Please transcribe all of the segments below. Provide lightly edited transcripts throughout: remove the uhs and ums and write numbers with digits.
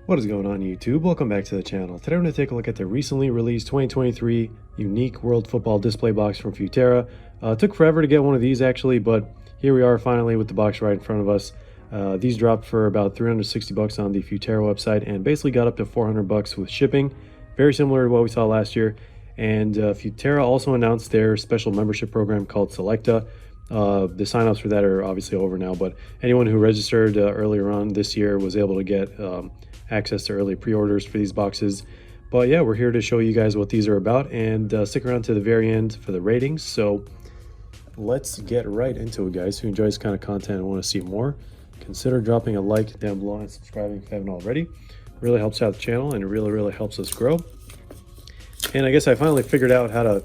What is going on, YouTube? Welcome back to the channel. Today we're going to take a look at the recently released 2023 Unique World Football display box from Futera. It took forever to get one of these actually, but here we are finally with the box right in front of us. These dropped for about 360 bucks on the Futera website and basically got up to 400 bucks with shipping. Very similar to what we saw last year. And Futera also announced their special membership program called Selecta. The signups for that are obviously over now, but anyone who registered earlier on this year was able to get access to early pre-orders for these boxes. But yeah, we're here to show you guys what these are about, and stick around to the very end for the ratings. So let's get right into it, guys. Who enjoys this kind of content and want to see more, consider dropping a like down below and subscribing if you haven't already. Really helps out the channel, and it really helps us grow. And I guess I finally figured out how to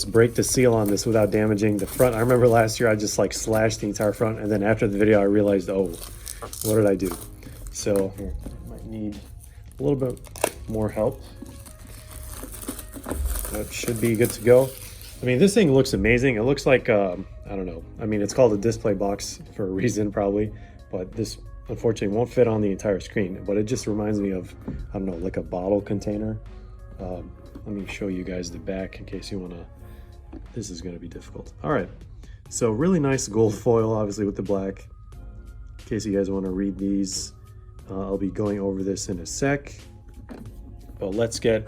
break the seal on this without damaging the front. I remember last year I just like slashed the entire front, and then after the video I realized, oh, what did I do? So here, might need a little bit more help. That should be good to go. I mean, this thing looks amazing. It looks like, I don't know. I mean, it's called a display box for a reason probably, but this unfortunately won't fit on the entire screen. But it just reminds me of, I don't know, like a bottle container. Let me show you guys the back in case you want to. This is going to be difficult. All right, so really nice gold foil, obviously with the black. In case you guys want to read these, I'll be going over this in a sec. But let's get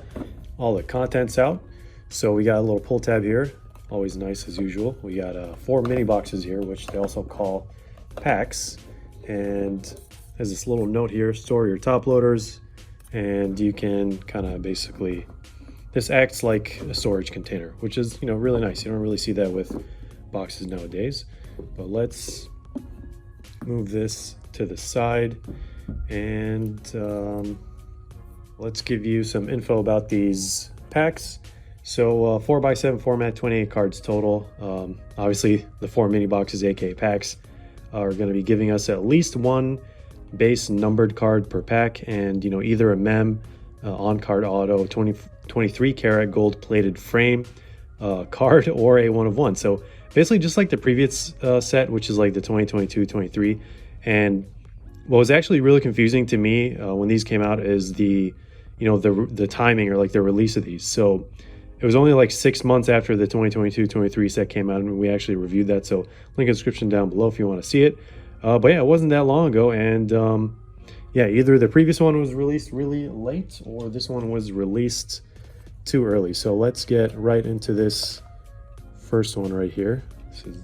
all the contents out. So we got a little pull tab here, always nice as usual. We got 4 mini boxes here, which they also call packs. And there's this little note here: store your top loaders, and you can kind of basically. This acts like a storage container, which is, you know, really nice. You don't really see that with boxes nowadays. But let's move this to the side, and let's give you some info about these packs. So 4x7 format, 28 cards total. Obviously, the 4 mini boxes, aka packs, are going to be giving us at least 1 base numbered card per pack, and you know, either a mem, on-card auto, 23 karat gold plated frame card, or a 1/1. So basically just like the previous set, which is like the 2022-23. And what was actually really confusing to me when these came out is the timing, or like the release of these. So it was only like 6 months after the 2022-23 set came out, and we actually reviewed that. So link in the description down below if you want to see it. But yeah, it wasn't that long ago, and yeah, either the previous one was released really late or this one was released too early. So let's get right into this first one right here. This is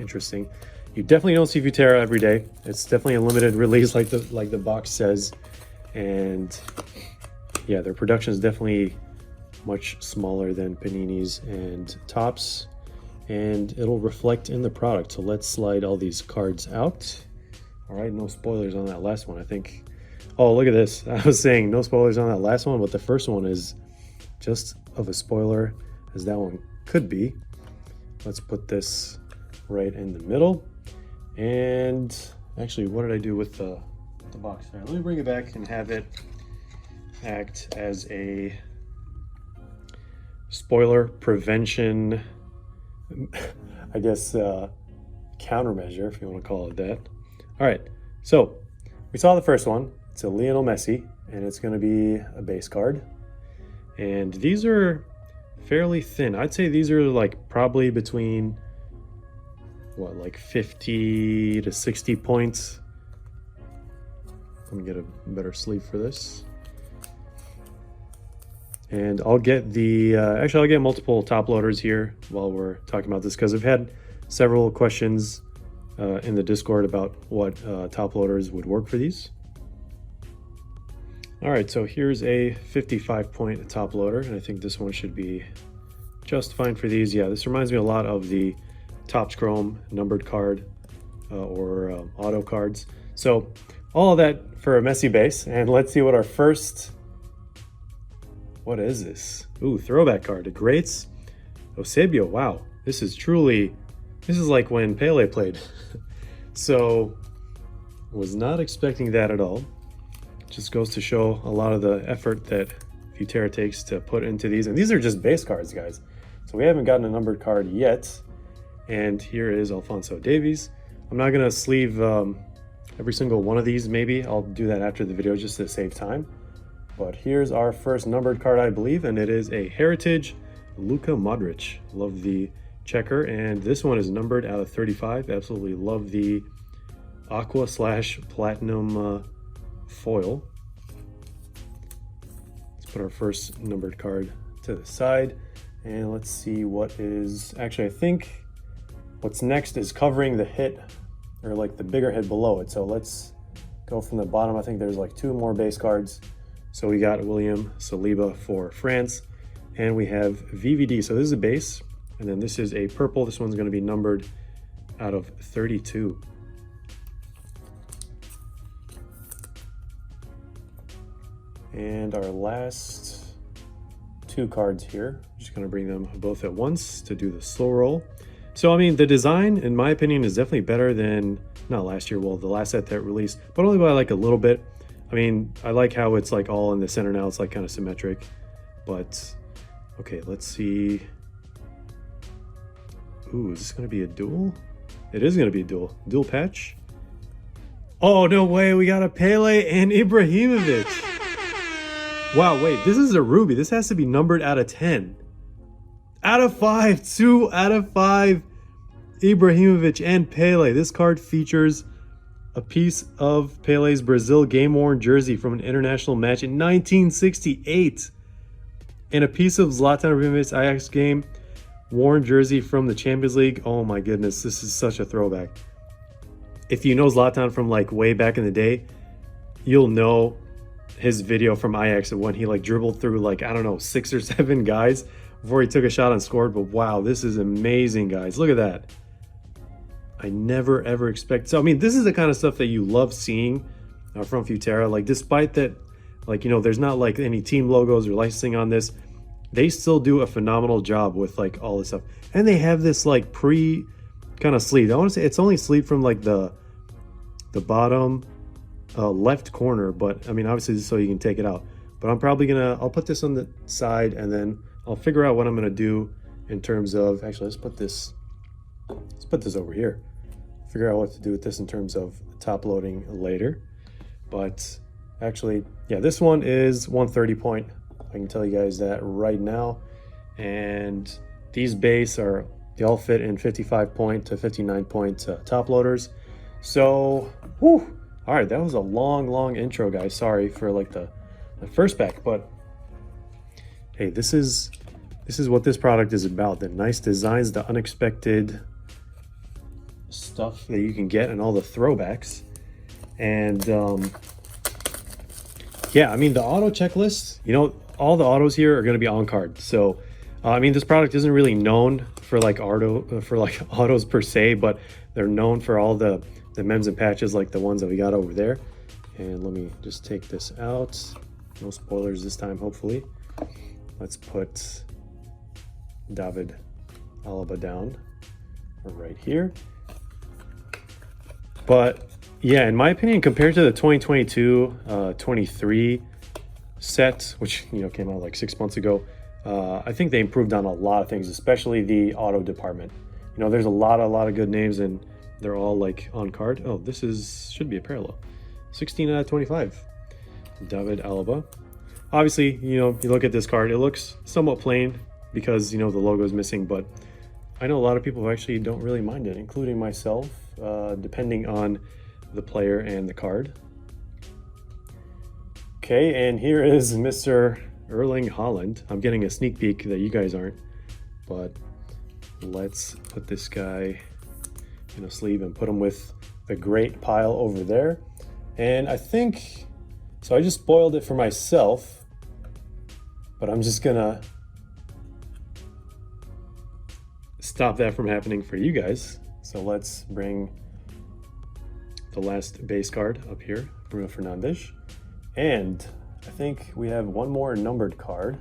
interesting. You definitely don't see Futera every day. It's definitely a limited release, like the box says. And yeah, their production is definitely much smaller than Panini's and Topps, and it'll reflect in the product. So let's slide all these cards out. All right, no spoilers on that last one, I think. Oh, look at this. I was saying no spoilers on that last one, but the first one is just of a spoiler as that one could be. Let's put this right in the middle. And actually, what did I do with the box there? Let me bring it back and have it act as a spoiler prevention, I guess, countermeasure, if you want to call it that. All right, so we saw the first one. It's a Lionel Messi, and it's going to be a base card. And these are fairly thin. I'd say these are like probably between, what, like 50 to 60 points. Let me get a better sleeve for this. And I'll get the, actually I'll get multiple top loaders here while we're talking about this, because I've had several questions in the Discord about what top loaders would work for these. All right, so here's a 55 point top loader, and I think this one should be just fine for these. Yeah, this reminds me a lot of the Topps Chrome numbered card or auto cards. So all of that for a Messi base, and let's see what our first, what is this? Ooh, throwback card, the greats. Eusebio, wow, this is truly, this is like when Pele played. So was not expecting that at all. Just goes to show a lot of the effort that Futera takes to put into these. And these are just base cards, guys. So we haven't gotten a numbered card yet. And here is Alphonso Davies. I'm not gonna sleeve, every single one of these. Maybe I'll do that after the video just to save time. But here's our first numbered card, I believe, and it is a Heritage Luka Modric. Love the checker, and this one is numbered out of 35. Absolutely love the aqua / platinum foil. Let's put our first numbered card to the side, and let's see what is actually, I think what's next is covering the hit, or like the bigger hit below it. So let's go from the bottom. I think there's like 2 more base cards. So we got William Saliba for France, and we have VVD. So this is a base, and then this is a purple. This one's going to be numbered out of 32. And our last 2 cards here, I'm just going to bring them both at once to do the slow roll. So, I mean, the design, in my opinion, is definitely better than, not last year, well, the last set that released, but only by like a little bit. I mean, I like how it's like all in the center now. It's like kind of symmetric, but okay, let's see. Ooh, is this going to be a dual? It is going to be a dual patch. Oh, no way. We got a Pele and Ibrahimovic. Wow, wait, this is a Ruby. This has to be numbered out of 10. Out of 5, 2 out of 5. Ibrahimovic and Pele. This card features a piece of Pele's Brazil game-worn jersey from an international match in 1968. And a piece of Zlatan Ibrahimovic's Ajax game-worn jersey from the Champions League. Oh my goodness, this is such a throwback. If you know Zlatan from like way back in the day, you'll know his video from Ajax when he like dribbled through like, I don't know, 6 or 7 guys before he took a shot and scored. But wow, this is amazing, guys. Look at that. I never ever expect. So I mean, this is the kind of stuff that you love seeing from Futera. Like, despite that, like, you know, there's not like any team logos or licensing on this, they still do a phenomenal job with like all this stuff. And they have this like pre kind of sleeve. I want to say it's only sleeve from like the bottom left corner, but I mean, obviously this is so you can take it out. But I'm probably I'll put this on the side, and then I'll figure out what I'm gonna do in terms of, actually let's put this over here. Figure out what to do with this in terms of top loading later. But actually, yeah, this one is 130 point. I can tell you guys that right now. And these base they all fit in 55 point to 59 point top loaders. So, whew. All right, that was a long intro, guys. Sorry for like the first pack, but hey, this is what this product is about. The nice designs, the unexpected stuff that you can get, and all the throwbacks. And yeah, I mean, the auto checklist, you know, all the autos here are going to be on card. So I mean, this product isn't really known for like autos per se, but they're known for all the mems and patches like the ones that we got over there. And let me just take this out. No spoilers this time, hopefully. Let's put David Alaba down right here. But yeah, in my opinion, compared to the 2022-23 set, which, you know, came out like 6 months ago, I think they improved on a lot of things, especially the auto department. You know, there's a lot of good names, and they're all like on card. Oh, this should be a parallel. 16 out of 25. David Alaba. Obviously, you know, you look at this card, it looks somewhat plain because, you know, the logo is missing, but I know a lot of people who actually don't really mind it, including myself, depending on the player and the card. Okay, and here is Mr. Erling Haaland. I'm getting a sneak peek that you guys aren't, but let's put this guy in a sleeve and put him with the great pile over there. And I think, so I just spoiled it for myself, but I'm just gonna stop that from happening for you guys. So let's bring the last base card up here, Bruno Fernandes. And I think we have one more numbered card.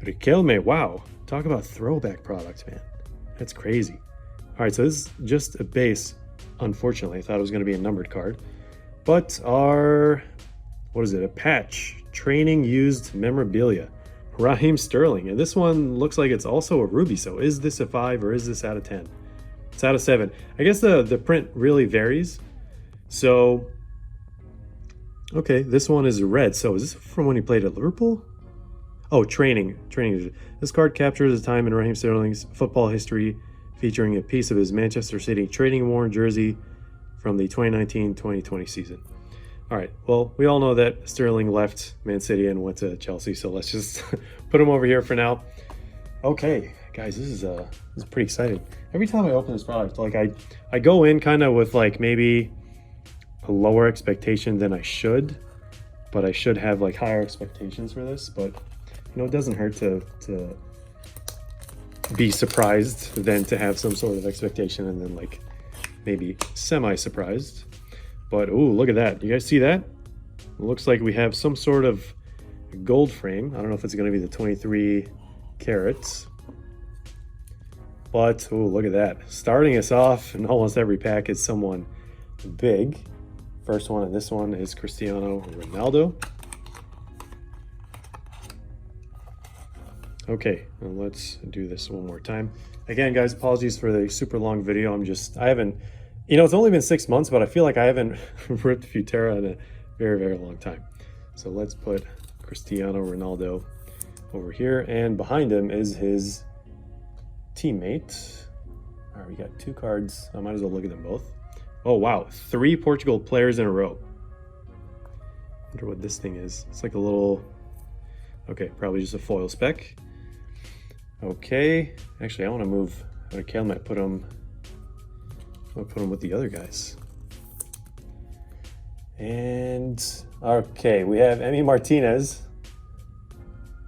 Riquelme, wow. Talk about throwback products, man. That's crazy. All right, so this is just a base. Unfortunately, I thought it was going to be a numbered card. But our, what is it? A patch. Training used memorabilia. Raheem Sterling. And this one looks like it's also a Ruby. So is this a 5 or is this out of 10? It's out of 7. I guess the print really varies. So, okay, this one is red. So is this from when he played at Liverpool? Oh, training. This card captures the time in Raheem Sterling's football history, featuring a piece of his Manchester City training worn jersey from the 2019-2020 season. All right, well, we all know that Sterling left Man City and went to Chelsea, so let's just put him over here for now. Okay, guys, this is pretty exciting. Every time I open this product, like I go in kind of with like maybe a lower expectation than I should, but I should have like higher expectations for this. But you know, it doesn't hurt to be surprised than to have some sort of expectation and then like maybe semi-surprised. But ooh, look at that. You guys see that? It looks like we have some sort of gold frame. I don't know if it's going to be the 23 carats. But ooh, look at that. Starting us off in almost every pack is someone big. First one, and this one is Cristiano Ronaldo. Okay, and let's do this one more time. Again, guys, apologies for the super long video. I haven't, you know, it's only been 6 months, but I feel like I haven't ripped Futera in a very, very long time. So let's put Cristiano Ronaldo over here, and behind him is his teammate. All right, we got 2 cards. I might as well look at them both. Oh, wow, 3 Portugal players in a row. Wonder what this thing is. It's like a little, okay, probably just a foil spec. Okay, actually, I want to move. Okay, I might put them. I'll put them with the other guys. And okay, we have Emi Martinez.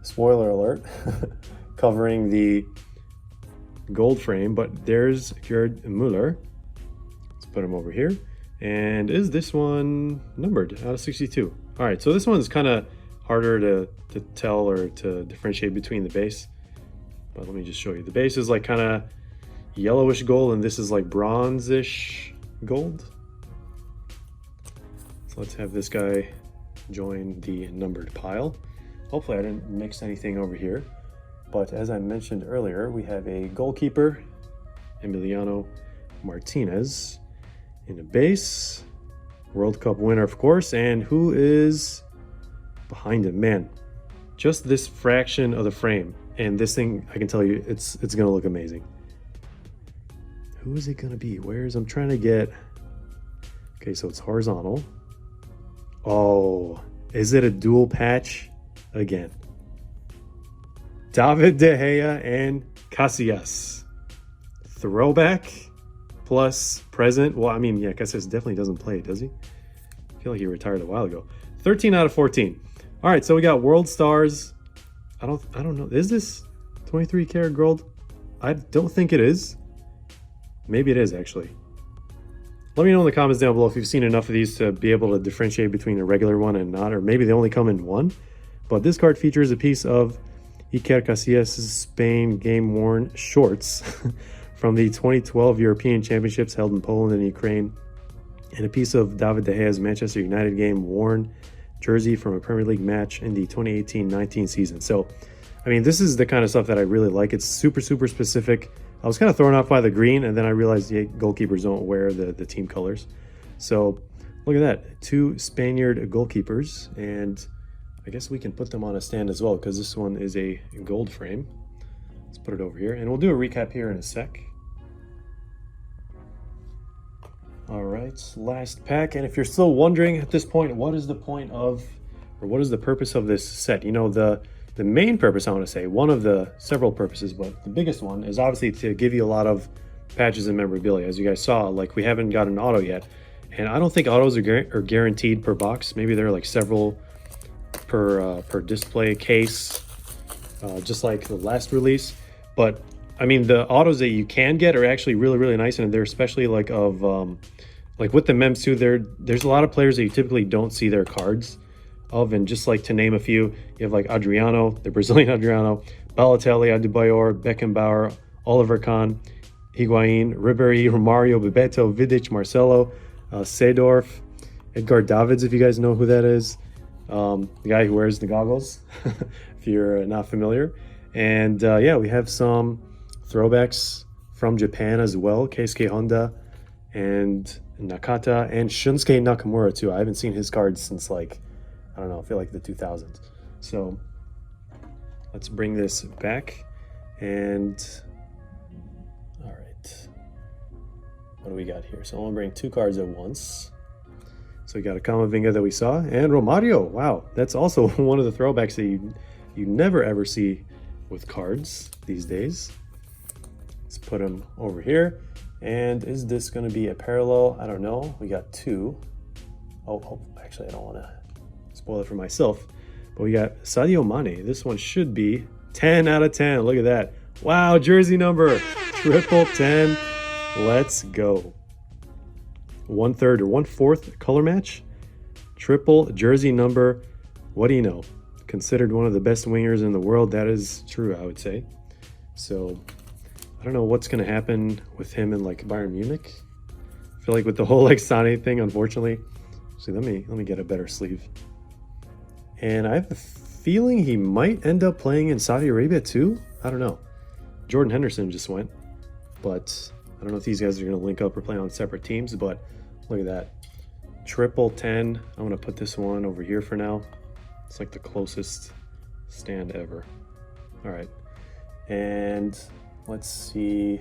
Spoiler alert, covering the gold frame. But there's Gerd Müller. Let's put him over here. And is this one numbered out of 62? All right, so this one's kind of harder to tell or to differentiate between the base. But let me just show you. The base is like kind of yellowish gold, and this is like bronzish gold. So let's have this guy join the numbered pile. Hopefully I didn't mix anything over here. But as I mentioned earlier, we have a goalkeeper, Emiliano Martinez, in the base. World Cup winner, of course. And who is behind him? Man, just this fraction of the frame. And this thing, I can tell you, it's going to look amazing. Who is it going to be? I'm trying to get... Okay, so it's horizontal. Oh, is it a dual patch again? David De Gea and Casillas. Throwback plus present. Well, I mean, yeah, Casillas definitely doesn't play, does he? I feel like he retired a while ago. 13 out of 14. All right, so we got World Stars. I don't know. Is this 23 karat gold? I don't think it is. Maybe it is, actually. Let me know in the comments down below if you've seen enough of these to be able to differentiate between a regular one and not, or maybe they only come in one. But this card features a piece of Iker Casillas' Spain game-worn shorts from the 2012 European Championships held in Poland and Ukraine, and a piece of David De Gea's Manchester United game-worn jersey from a Premier League match in the 2018-19 season. So, I mean, this is the kind of stuff that I really like. It's super, super specific. I was kind of thrown off by the green, and then I realized goalkeepers don't wear the team colors. So, look at that. 2 Spaniard goalkeepers, and I guess we can put them on a stand as well, because this one is a gold frame. Let's put it over here, and we'll do a recap here in a sec. All right, last pack. And if you're still wondering at this point, what is the point of, or what is the purpose of this set? You know, the main purpose, I want to say, one of the several purposes, but the biggest one is obviously to give you a lot of patches and memorabilia. As you guys saw, like, we haven't got an auto yet. And I don't think autos are guaranteed per box. Maybe there are like several per display case, just like the last release. But I mean, the autos that you can get are actually really, really nice, and they're especially like of like with the mems too. There's a lot of players that you typically don't see their cards of, and just like to name a few, you have like Adriano, the Brazilian Adriano, Balotelli, Adebayor, Beckenbauer, Oliver Kahn, Higuain, Ribéry, Romario, Bebeto, Vidic, Marcelo, Seedorf, Edgar Davids, if you guys know who that is, the guy who wears the goggles, if you're not familiar. And yeah, we have some throwbacks from Japan as well, Keisuke Honda and Nakata and Shunsuke Nakamura too. I haven't seen his cards since like, I don't know, I feel like the 2000s. So let's bring this back and all right. What do we got here? So I'm gonna bring 2 cards at once. So we got a Kamavinga that we saw and Romario. Wow, that's also one of the throwbacks that you never ever see with cards these days. Let's put them over here. And is this going to be a parallel? I don't know. We got 2. Oh, actually, I don't want to spoil it for myself. But we got Sadio Mane. This one should be 10 out of 10. Look at that. Wow, jersey number. Triple 10. Let's go. 1/3 or 1/4 color match. Triple jersey number. What do you know? Considered one of the best wingers in the world. That is true, I would say. So I don't know what's going to happen with him in like Bayern Munich. I feel like with the whole like Sane thing, unfortunately. See, let me get a better sleeve. And I have a feeling he might end up playing in Saudi Arabia too. I don't know. Jordan Henderson just went, but I don't know if these guys are going to link up or play on separate teams. But look at that, triple 10. I'm going to put this one over here for now. It's like the closest stand ever. All right, and let's see.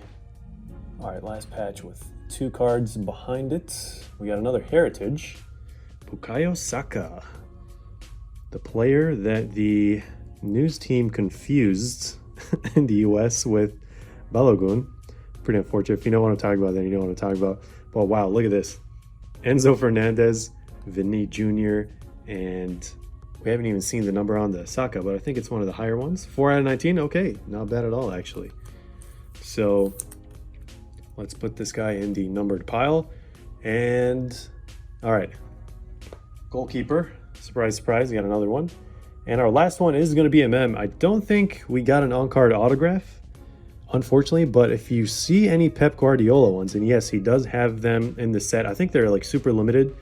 All right, last patch with 2 cards behind it. We got another Heritage. Bukayo Saka, the player that the news team confused in the US with Balogun. Pretty unfortunate. If you know what I'm talking about, then you know what I'm talking about. But wow, look at this. Enzo Fernandez, Vinny Jr., and we haven't even seen the number on the Saka, but I think it's one of the higher ones. 4 out of 19. Okay, not bad at all, actually. So let's put this guy in the numbered pile. And all right, goalkeeper. Surprise, surprise, we got another one. And our last one is going to be MM. I don't think we got an on-card autograph, unfortunately, but if you see any Pep Guardiola ones, and yes, he does have them in the set. I think they're like super limited.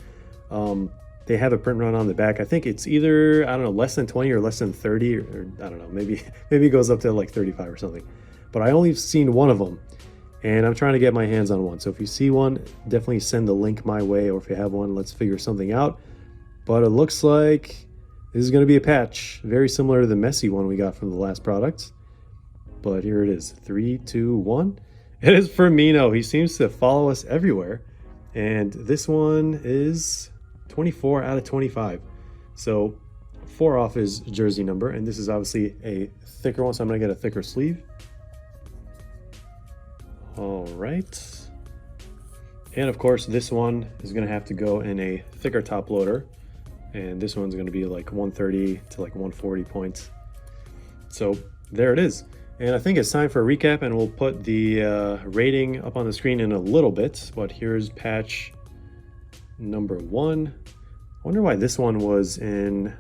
They have a print run on the back. I think it's either, I don't know, less than 20 or less than 30, or I don't know, maybe it goes up to like 35 or something. But I only seen one of them, and I'm trying to get my hands on one. So if you see one, definitely send the link my way, or if you have one, let's figure something out. But it looks like this is going to be a patch, very similar to the Messi one we got from the last product. But here it is, 3, 2, 1. It is Firmino. He seems to follow us everywhere. And this one is 24 out of 25. So 4 off his jersey number. And this is obviously a thicker one, so I'm going to get a thicker sleeve. All right. And of course, this one is going to have to go in a thicker top loader. And this one's going to be like 130 to like 140 points. So there it is. And I think it's time for a recap, and we'll put the rating up on the screen in a little bit. But here's patch number 1. I wonder why this one was in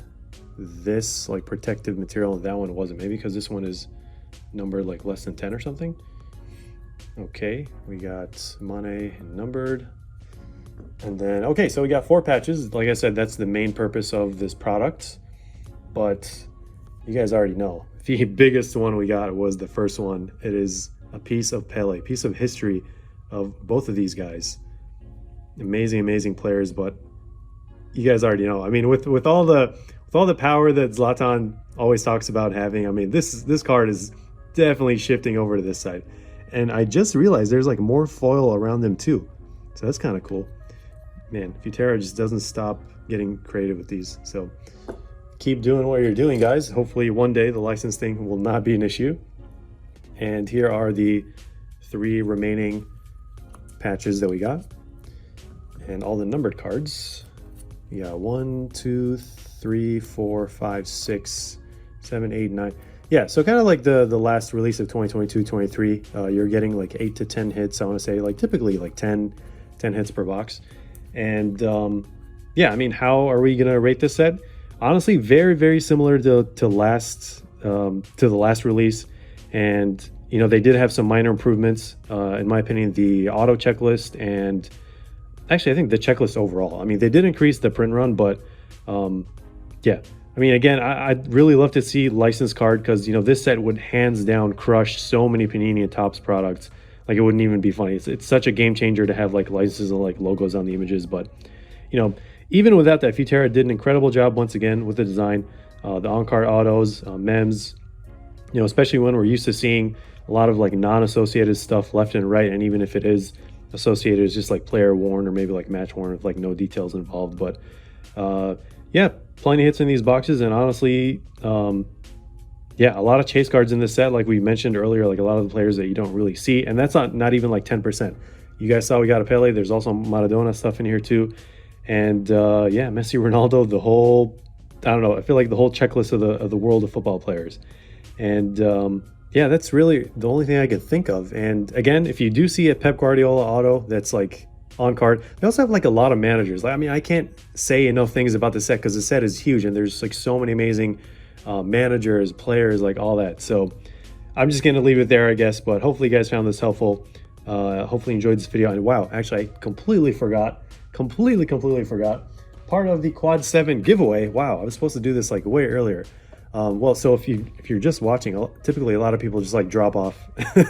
this like protective material and that one wasn't. Maybe because this one is numbered like less than 10 or something. Okay, we got Mane numbered. And then, okay, so we got 4 patches. Like I said, that's the main purpose of this product. But you guys already know. The biggest one we got was the first one. It is a piece of Pele, piece of history of both of these guys. Amazing, amazing players, but you guys already know. I mean, with all the power that Zlatan always talks about having, I mean, this card is definitely shifting over to this side. And I just realized there's like more foil around them too. So that's kind of cool. Man, Futera just doesn't stop getting creative with these. So keep doing what you're doing, guys. Hopefully one day the license thing will not be an issue. And here are the 3 remaining patches that we got. And all the numbered cards. You got 1, 2, 3, 4, 5, 6, 7, 8, 9. Yeah, so kind of like the last release of 2022-23, you're getting like 8 to 10 hits. I want to say like typically like 10 hits per box. And yeah, I mean, how are we gonna rate this set? Honestly, very, very similar to the last release. And you know, they did have some minor improvements, in my opinion. The auto checklist, and actually I think the checklist overall, I mean, they did increase the print run, but yeah, I mean, again, I'd really love to see licensed card, because you know, this set would hands down crush so many Panini and Topps products like it wouldn't even be funny. It's such a game changer to have like licenses and like logos on the images. But you know, even without that, Futera did an incredible job once again with the design, the on-card autos, mems. You know, especially when we're used to seeing a lot of like non-associated stuff left and right, and even if it is associated, it's just like player worn or maybe like match worn with like no details involved. But yeah, plenty of hits in these boxes, and honestly, yeah, a lot of chase cards in this set, like we mentioned earlier, like a lot of the players that you don't really see, and that's not even like 10%. You guys saw we got a Pele. There's also Maradona stuff in here too, and yeah, Messi, Ronaldo, the whole, I don't know, I feel like the whole checklist of the world of football players. And yeah, that's really the only thing I could think of. And again, if you do see a Pep Guardiola auto that's like on card, they also have like a lot of managers. Like, I mean, I can't say enough things about the set because the set is huge and there's like so many amazing managers, players, like all that. So I'm just going to leave it there, I guess. But hopefully you guys found this helpful. Hopefully you enjoyed this video. And wow, actually, I completely forgot. Completely forgot. Part of the Quad 7 giveaway. Wow, I was supposed to do this like way earlier. Well, so if you're just watching, typically a lot of people just like drop off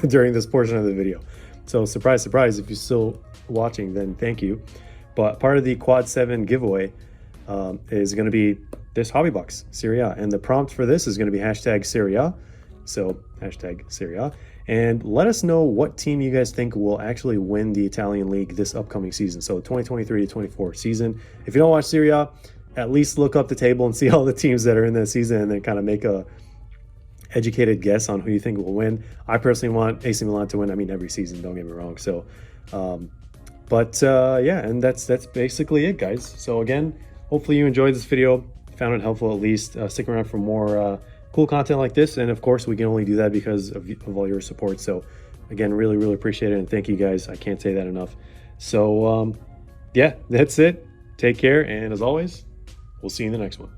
during this portion of the video. So surprise, surprise, if you're still watching, then thank you. But part of the Quad 7 giveaway is going to be this hobby box, Serie A. And the prompt for this is going to be hashtag Serie A. So hashtag Serie A. And let us know what team you guys think will actually win the Italian league this upcoming season. So 2023 to 24 season. If you don't watch Serie A, at least look up the table and see all the teams that are in that season and then kind of make a educated guess on who you think will win. I personally want AC Milan to win. I mean, every season, don't get me wrong. So, yeah, and that's basically it, guys. So again, hopefully you enjoyed this video, found it helpful at least. Stick around for more cool content like this. And of course, we can only do that because of all your support. So again, really appreciate it. And thank you guys. I can't say that enough. So yeah, that's it. Take care. And as always, we'll see you in the next one.